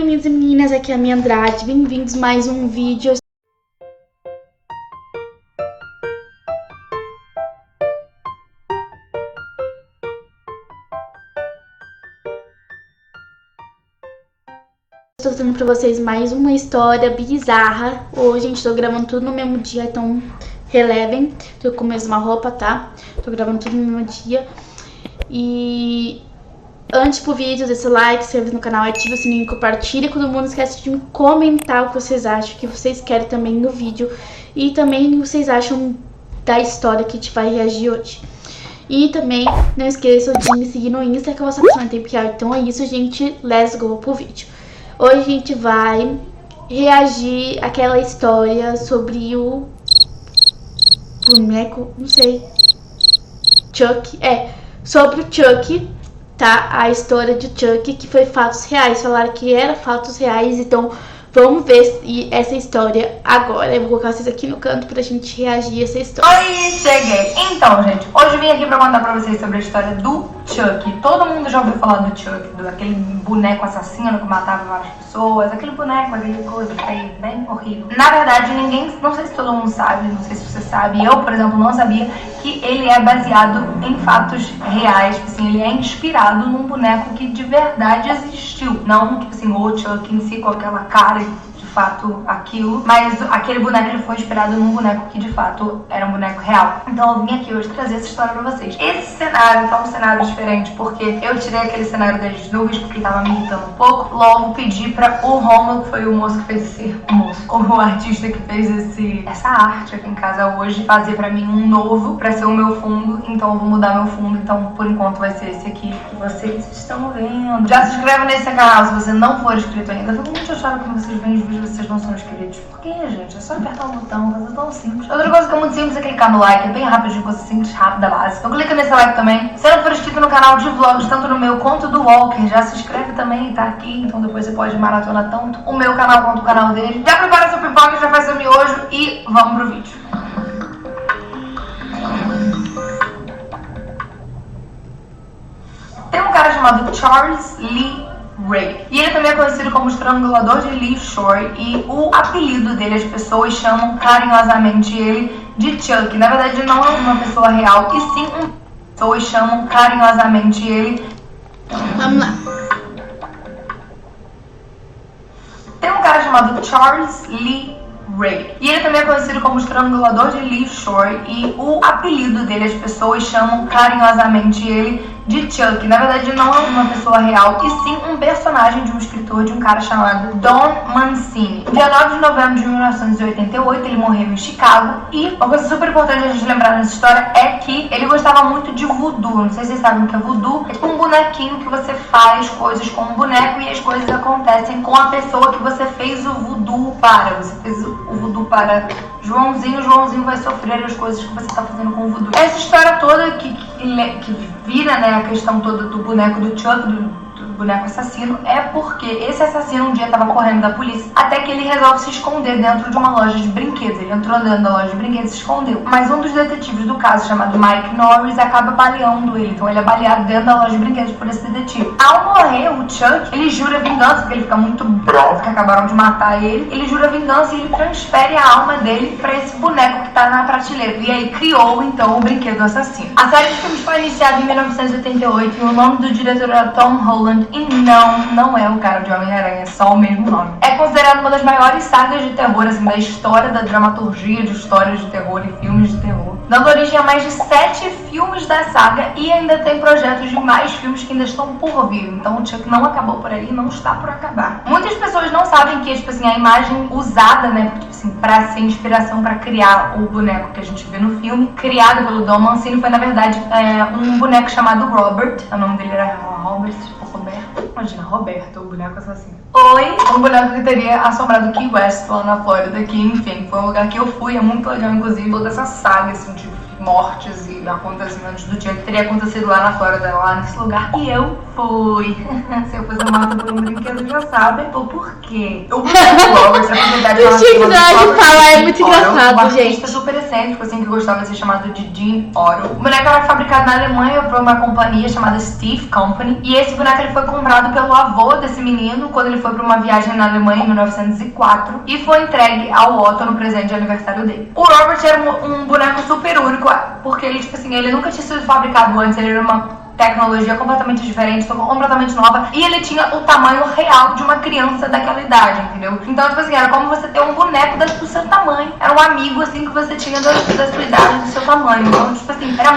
meninos e meninas, aqui é a Mia Andrade, bem-vindos a mais um vídeo. Estou trazendo pra vocês mais uma história bizarra. Hoje a gente tô gravando tudo no mesmo dia, então relevem. Tô com a mesma roupa, tá? Tô gravando tudo no mesmo dia. E antes pro vídeo, deixa o like, se inscreve no canal, ativa o sininho, compartilha com todo mundo. Não esquece de comentar o que vocês acham, o que vocês querem também no vídeo. E também o que vocês acham da história que a gente vai reagir hoje. E também não esqueçam de me seguir no Insta, que eu vou estar postando em tempo real. Então é isso, gente. Let's go pro vídeo. Hoje a gente vai reagir àquela história sobre o boneco, não sei, Chuck, sobre o Chuck, tá? A história de Chuck, que foi fatos reais, falaram que era fatos reais, então vamos ver essa história agora. Eu vou colocar vocês aqui no canto pra gente reagir a essa história. Oi, cheguei! Então, gente, hoje eu vim aqui pra contar pra vocês sobre a história do Chuck. Todo mundo já ouviu falar do Chuck, daquele boneco assassino que matava várias pessoas, aquele boneco, aquele coisa feia, bem horrível. Na verdade, ninguém, não sei se todo mundo sabe, não sei se você sabe, eu, por exemplo, não sabia que ele é baseado em fatos reais, tipo assim, ele é inspirado num boneco que de verdade existiu. Não, tipo assim, o Chuck em si com aquela cara, de fato, aquilo, mas aquele boneco ele foi inspirado num boneco que de fato era um boneco real. Então eu vim aqui hoje trazer essa história pra vocês. Esse cenário tá um cenário diferente porque eu tirei aquele cenário das nuvens porque tava me irritando um pouco. Logo pedi pra o Romulo, que foi o moço que fez o artista que fez essa arte aqui em casa hoje, fazer pra mim um novo pra ser o meu fundo. Então eu vou mudar meu fundo, então por enquanto vai ser esse aqui que vocês estão vendo. Já se inscreve nesse canal se você não for inscrito ainda. Todo mundo achava que vocês veem os vídeos, vocês não são inscritos. Por quê, gente? É só apertar o botão, fazer tão simples. Outra coisa que é muito simples é clicar no like, é bem rapidinho, coisa simples, rápida, base. Então clica nesse like também. Se não for inscrito no canal de vlogs, tanto no meu quanto do Walker, já se inscreve também, tá aqui. Então depois você pode maratonar tanto o meu canal quanto o canal dele. Já prepara seu pipoca, já faz seu miojo e vamos pro vídeo. Tem um cara chamado Charles Lee Ray. E ele também é conhecido como Estrangulador de Leaf Shore. E o apelido dele, as pessoas chamam carinhosamente ele de Chuck. Na verdade, ele não é uma pessoa real, e sim pessoas chamam carinhosamente ele. Vamos lá. Tem um cara chamado Charles Lee Ray. E ele também é conhecido como Estrangulador de Leaf Shore. E o apelido dele, as pessoas chamam carinhosamente ele de Chuck. Na verdade, não é uma pessoa real, e sim um personagem de um escritor, de um cara chamado Don Mancini. Dia 9 de novembro de 1988, ele morreu em Chicago. E uma coisa super importante a gente lembrar nessa história é que ele gostava muito de voodoo. Não sei se vocês sabem o que é voodoo. É tipo um bonequinho que você faz coisas com um boneco e as coisas acontecem com a pessoa que você fez o voodoo para. Você fez o voodoo para Joãozinho, o Joãozinho vai sofrer as coisas que você está fazendo com o voodoo. Essa história toda que vira, né, a questão toda do boneco do Chuck, do boneco assassino, é porque esse assassino um dia estava correndo da polícia, até que ele resolve se esconder dentro de uma loja de brinquedos. Ele entrou dentro da loja de brinquedos e se escondeu. Mas um dos detetives do caso, chamado Mike Norris, acaba baleando ele. Então ele é baleado dentro da loja de brinquedos por esse detetive. Ao morrer, o Chuck, ele jura vingança, porque ele fica muito bravo que acabaram de matar ele. Ele jura vingança e ele transfere a alma dele pra esse boneco que tá na prateleira. E aí criou, então, o brinquedo assassino. A série de filmes foi iniciada em 1988 e o nome do diretor era Tom Holland. E não é o cara de Homem-Aranha, é só o mesmo nome. É considerado uma das maiores sagas de terror, assim, da história da dramaturgia de histórias de terror e filmes de terror, dando origem a mais de 7 filmes da saga, e ainda tem projetos de mais filmes que ainda estão por vir. Então o Chuck não acabou por aí, não está por acabar. Muitas pessoas não sabem que, tipo assim, a imagem usada, né, tipo assim, pra ser inspiração pra criar o boneco que a gente vê no filme, criado pelo Don Mancini, foi na verdade um boneco chamado Robert. O nome dele era Robert. Imagina, Roberto, o boneco assassino. Oi! Um boneco que teria assombrado Key West lá na Flórida, que enfim, foi um lugar que eu fui, é muito legal, inclusive, toda essa saga, assim, de mortes e acontecimentos do dia que teria acontecido lá na Flórida, lá nesse lugar. E eu fui. Se eu fazer uma por um brinquedo, já sabem o porquê. Eu fui o Robert, a verdade, O jeito de falar é muito engraçado, gente. Um artista super excêntrico, assim, que gostava de ser chamado de Jean Otto. O boneco era fabricado na Alemanha por uma companhia chamada Steve Company. E esse boneco ele foi comprado pelo avô desse menino quando ele foi para uma viagem na Alemanha em 1904 e foi entregue ao Otto no presente de aniversário dele. O Robert era um boneco super único, porque ele, tipo assim, ele nunca tinha sido fabricado antes, ele era uma tecnologia completamente diferente, completamente nova, e ele tinha o tamanho real de uma criança daquela idade, entendeu? Então, tipo assim, era como você ter um boneco do seu tamanho, era um amigo, assim, que você tinha da sua idade, do seu tamanho. Então, tipo assim, era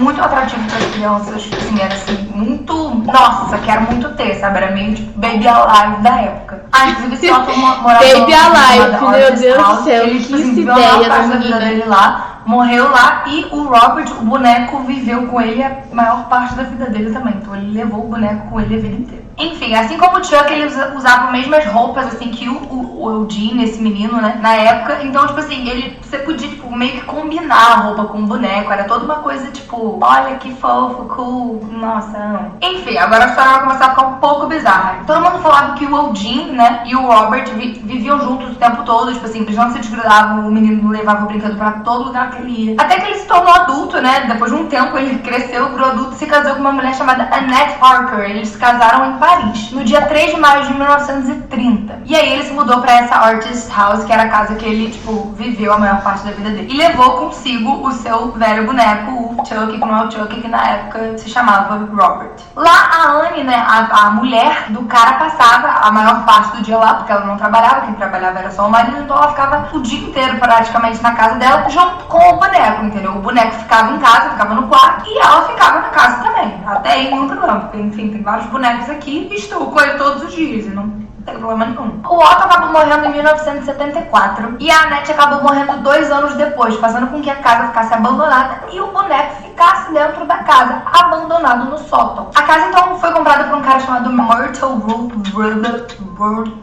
muito atrativo para as crianças, tipo assim, era assim, muito, nossa, quero muito ter, sabe? Era meio tipo Baby Alive da época. Ah, inclusive esse Otto morava Baby Alive, meu Deus do céu, ele, tipo assim, que viveu a maior ideia parte da da vida menina. dele lá, morreu lá, e o Robert, o boneco, viveu com ele a maior parte da vida dele também. Então ele levou o boneco com ele a vida inteira. Enfim, assim como o Chuck, ele usava as mesmas roupas, assim, que o Eugene, esse menino, né, na época. Então, tipo assim, você podia, tipo, meio que combinar a roupa com o boneco. Era toda uma coisa, tipo, olha que fofo, cool, nossa, não. Enfim, agora a história vai começar a ficar um pouco bizarra. Todo mundo falava que o Eugene, né, e o Robert viviam juntos o tempo todo. Tipo assim, eles não se desgrudavam, o menino levava o brinquedo pra todo lugar que ele ia. Até que ele se tornou adulto, né, depois de um tempo ele cresceu, virou adulto e se casou com uma mulher chamada Annette Parker. Eles se casaram em Paris, no dia 3 de maio de 1930. E aí ele se mudou pra essa Artist House, que era a casa que ele, tipo, viveu a maior parte da vida dele. E levou consigo o seu velho boneco, o Chuck, que não é o Chuck, que na época se chamava Robert. Lá a Anne, né, a mulher do cara, passava a maior parte do dia lá, porque ela não trabalhava, quem trabalhava era só o marido, então ela ficava o dia inteiro praticamente na casa dela, junto com o boneco, entendeu? O boneco ficava em casa, ficava no quarto, e ela ficava na casa também. Até aí nenhum problema, porque enfim, tem vários bonecos aqui, e estou com ele todos os dias, e não tem problema nenhum. O Otto acabou morrendo em 1974 e a Annette acabou morrendo 2 anos depois, fazendo com que a casa ficasse abandonada e o boneco ficasse dentro da casa, abandonado no sótão. A casa então foi comprada por um cara chamado Myrtle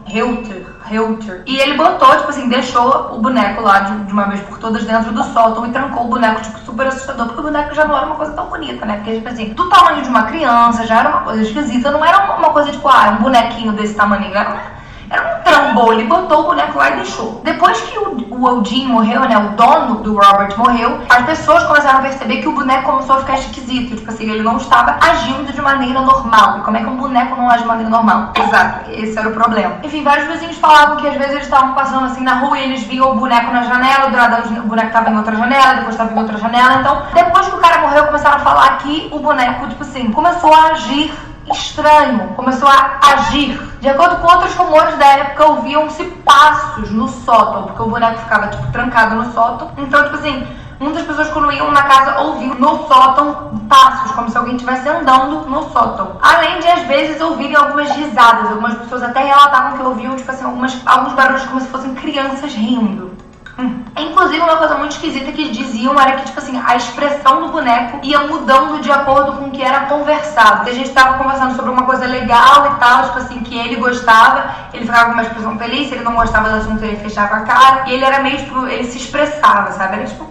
Reuter. E ele botou, tipo assim, deixou o boneco lá de uma vez por todas dentro do sótão e trancou o boneco, tipo, super assustador, porque o boneco já não era uma coisa tão bonita, né? Porque, tipo assim, do tamanho de uma criança, já era uma coisa esquisita, não era uma coisa tipo, um bonequinho desse tamanho, era um trambolho. Ele botou o boneco lá e deixou. Depois que o Eugene morreu, né, o dono do Robert morreu, as pessoas começaram a perceber que o boneco começou a ficar esquisito. Tipo assim, ele não estava agindo de maneira normal. E como é que um boneco não age de maneira normal? Exato, esse era o problema. Enfim, vários vizinhos falavam que às vezes eles estavam passando assim na rua e eles viam o boneco na janela, do nada o boneco estava em outra janela, depois estava em outra janela. Então, depois que o cara morreu, começaram a falar que o boneco, tipo assim, começou a agir estranho, começou a agir. De acordo com outros rumores da época, ouviam-se passos no sótão, porque o boneco ficava, tipo, trancado no sótão. Então, tipo assim, muitas pessoas quando iam na casa ouviam no sótão passos, como se alguém estivesse andando no sótão. Além de, às vezes, ouvirem algumas risadas. Algumas pessoas até relatavam que ouviam, tipo assim, alguns barulhos como se fossem crianças rindo. Inclusive, uma coisa muito esquisita que diziam era que, tipo assim, a expressão do boneco ia mudando de acordo com o que era conversado. Se a gente tava conversando sobre uma coisa legal e tal, tipo assim, que ele gostava, ele ficava com uma expressão feliz. Se ele não gostava do assunto, ele fechava a cara. E ele era meio, tipo, ele se expressava, sabe? Era, tipo,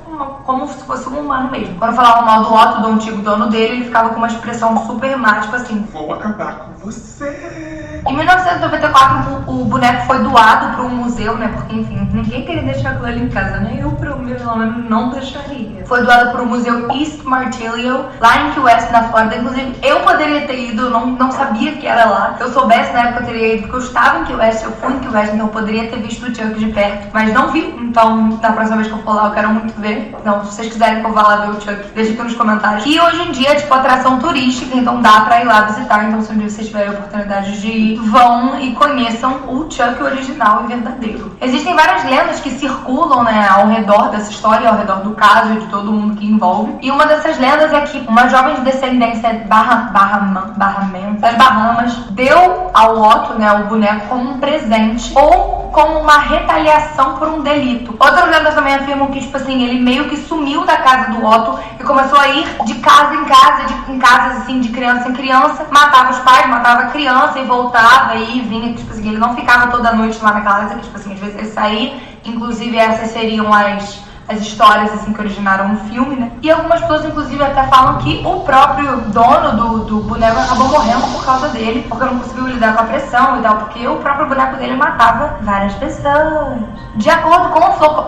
como se fosse um humano mesmo. Quando falava mal do Otto, do antigo dono dele, ele ficava com uma expressão super má, tipo assim, vou acabar com você. Em 1994, o boneco foi doado para um museu, né? Porque, enfim, ninguém queria deixar aquilo ali em casa, né? Eu, pelo menos, não deixaria. Foi doado para o Museu East Martello, lá em Key West, na Flórida. Inclusive, eu poderia ter ido, não sabia que era lá. Se eu soubesse na época, eu teria ido, porque eu estava em Key West, eu fui em Key West, então eu poderia ter visto o Chuck de perto, mas não vi. Então, na próxima vez que eu for lá, eu quero muito ver. Então, se vocês quiserem que eu vá lá ver o Chuck, deixa aqui nos comentários. E hoje em dia é, tipo, atração turística, então dá pra ir lá visitar. Então, se um dia vocês tiverem a oportunidade de ir, vão e conheçam o Chuck original e verdadeiro. Existem várias lendas que circulam, né, ao redor dessa história, ao redor do caso e de todo mundo que envolve. E uma dessas lendas é que uma jovem de descendência das Bahamas deu ao Otto, né, o boneco, como um presente ou como uma retaliação por um delito. Outras lendas também afirmam que, tipo assim, ele meio que sumiu da casa do Otto e começou a ir de casa em casa, em casas assim, de criança em criança, matava os pais, matava a criança e voltava e vinha, tipo assim, ele não ficava toda noite lá na casa, que, tipo assim, às vezes ele saía. Inclusive essas seriam as histórias assim que originaram o filme, né? E algumas pessoas inclusive até falam que o próprio dono do boneco acabou morrendo por causa dele, porque não conseguiu lidar com a pressão e tal, porque o próprio boneco dele matava várias pessoas. De acordo com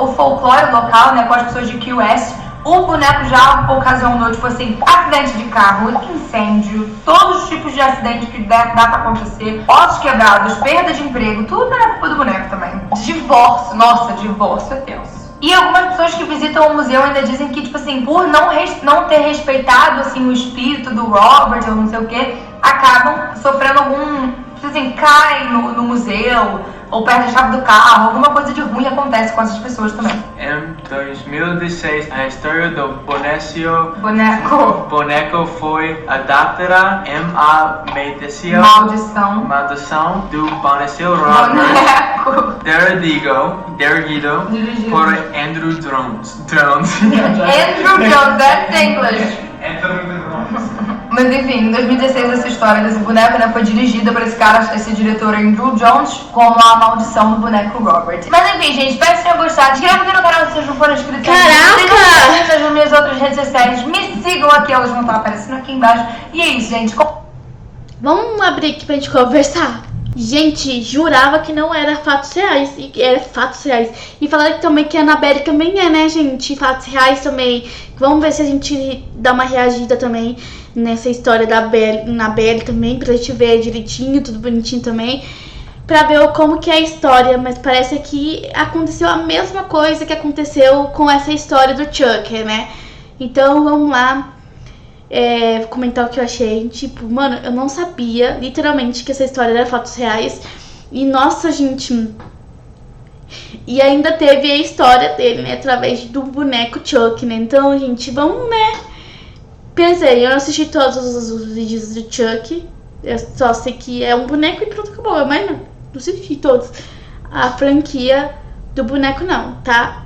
o folclore local, né, com as pessoas de Key West, o boneco já ocasionou, tipo assim, acidente de carro, incêndio, todos os tipos de acidente que dá pra acontecer, ossos quebrados, perda de emprego, tudo é culpa do boneco também. Divórcio, nossa, divórcio é tenso. E algumas pessoas que visitam o museu ainda dizem que, tipo assim, por não ter respeitado, assim, o espírito do Robert ou não sei o que, acabam sofrendo algum, tipo assim, caem no museu, ou perde a chave do carro, alguma coisa de ruim acontece com essas pessoas também. Em 2016, a história do boneco foi adaptada em a maldição do boneco Robert dirigido por Andrew Jones. Andrew Jones, that's English. Mas enfim, em 2016 essa história desse boneco, né, foi dirigida por esse diretor Andrew Jones como a maldição do boneco Robert. Mas enfim, gente, espero que vocês tenham gostado. Se inscrevam aqui no canal se vocês não forem inscritos. Caraca! Nas minhas outras redes sociais, me sigam aqui, elas vão estar aparecendo aqui embaixo. E é isso, gente. Vamos abrir aqui pra gente conversar. Gente, jurava que não era fatos reais. E era fatos reais. E falaram também que a Annabelle também é, né, gente? Fatos reais também. Vamos ver se a gente dá uma reagida também nessa história da Annabelle também. Pra gente ver direitinho, tudo bonitinho também. Pra ver como que é a história. Mas parece que aconteceu a mesma coisa que aconteceu com essa história do Chuck, né? Então vamos lá. Comentar o que eu achei. Tipo, mano, eu não sabia literalmente que essa história era fatos reais. E nossa, gente. E ainda teve a história dele, né, através do boneco Chuck, né? Então, gente, vamos, né? Pensei, eu não assisti todos os vídeos do Chuck. Eu só sei que é um boneco e pronto, acabou. Mas não assisti todos. A franquia do boneco não, tá?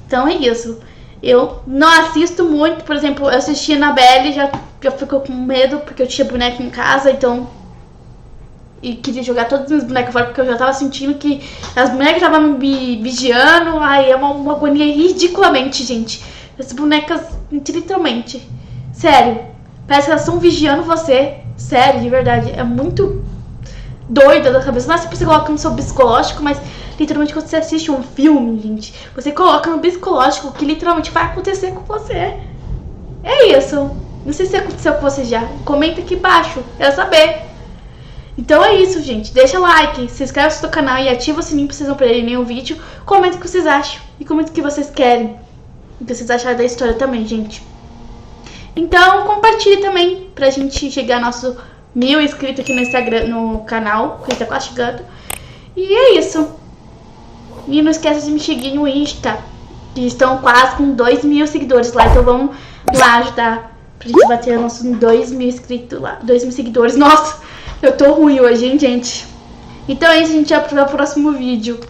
Então é isso. Eu não assisto muito, por exemplo, eu assisti a Annabelle, já ficou com medo porque eu tinha boneco em casa, então... E queria jogar todos os meus bonecos fora porque eu já tava sentindo que as bonecas estavam me vigiando. Ai, é uma agonia ridiculamente, gente. As bonecas, literalmente. Sério, parece que elas estão vigiando você. Sério, de verdade, é muito doida da cabeça. Não é se você coloca no seu psicológico, mas... Literalmente, quando você assiste um filme, gente, você coloca no psicológico o que literalmente vai acontecer com você. É isso. Não sei se aconteceu com você já. Comenta aqui embaixo. Quero saber. Então é isso, gente. Deixa o like, se inscreve no canal e ativa o sininho pra vocês não perderem nenhum vídeo. Comenta o que vocês acham. E comenta o que vocês querem. O que vocês acharam da história também, gente. Então, compartilhe também pra gente chegar a nosso 1000 inscritos aqui no Instagram, no canal, que tá quase chegando. E é isso. E não esqueça de me seguir no Insta, que estão quase com 2.000 seguidores lá. Então vamos lá ajudar pra gente bater nossos 2.000 inscritos lá. 2.000 seguidores. Nossa, eu tô ruim hoje, hein, gente? Então é isso, gente. Até o próximo vídeo.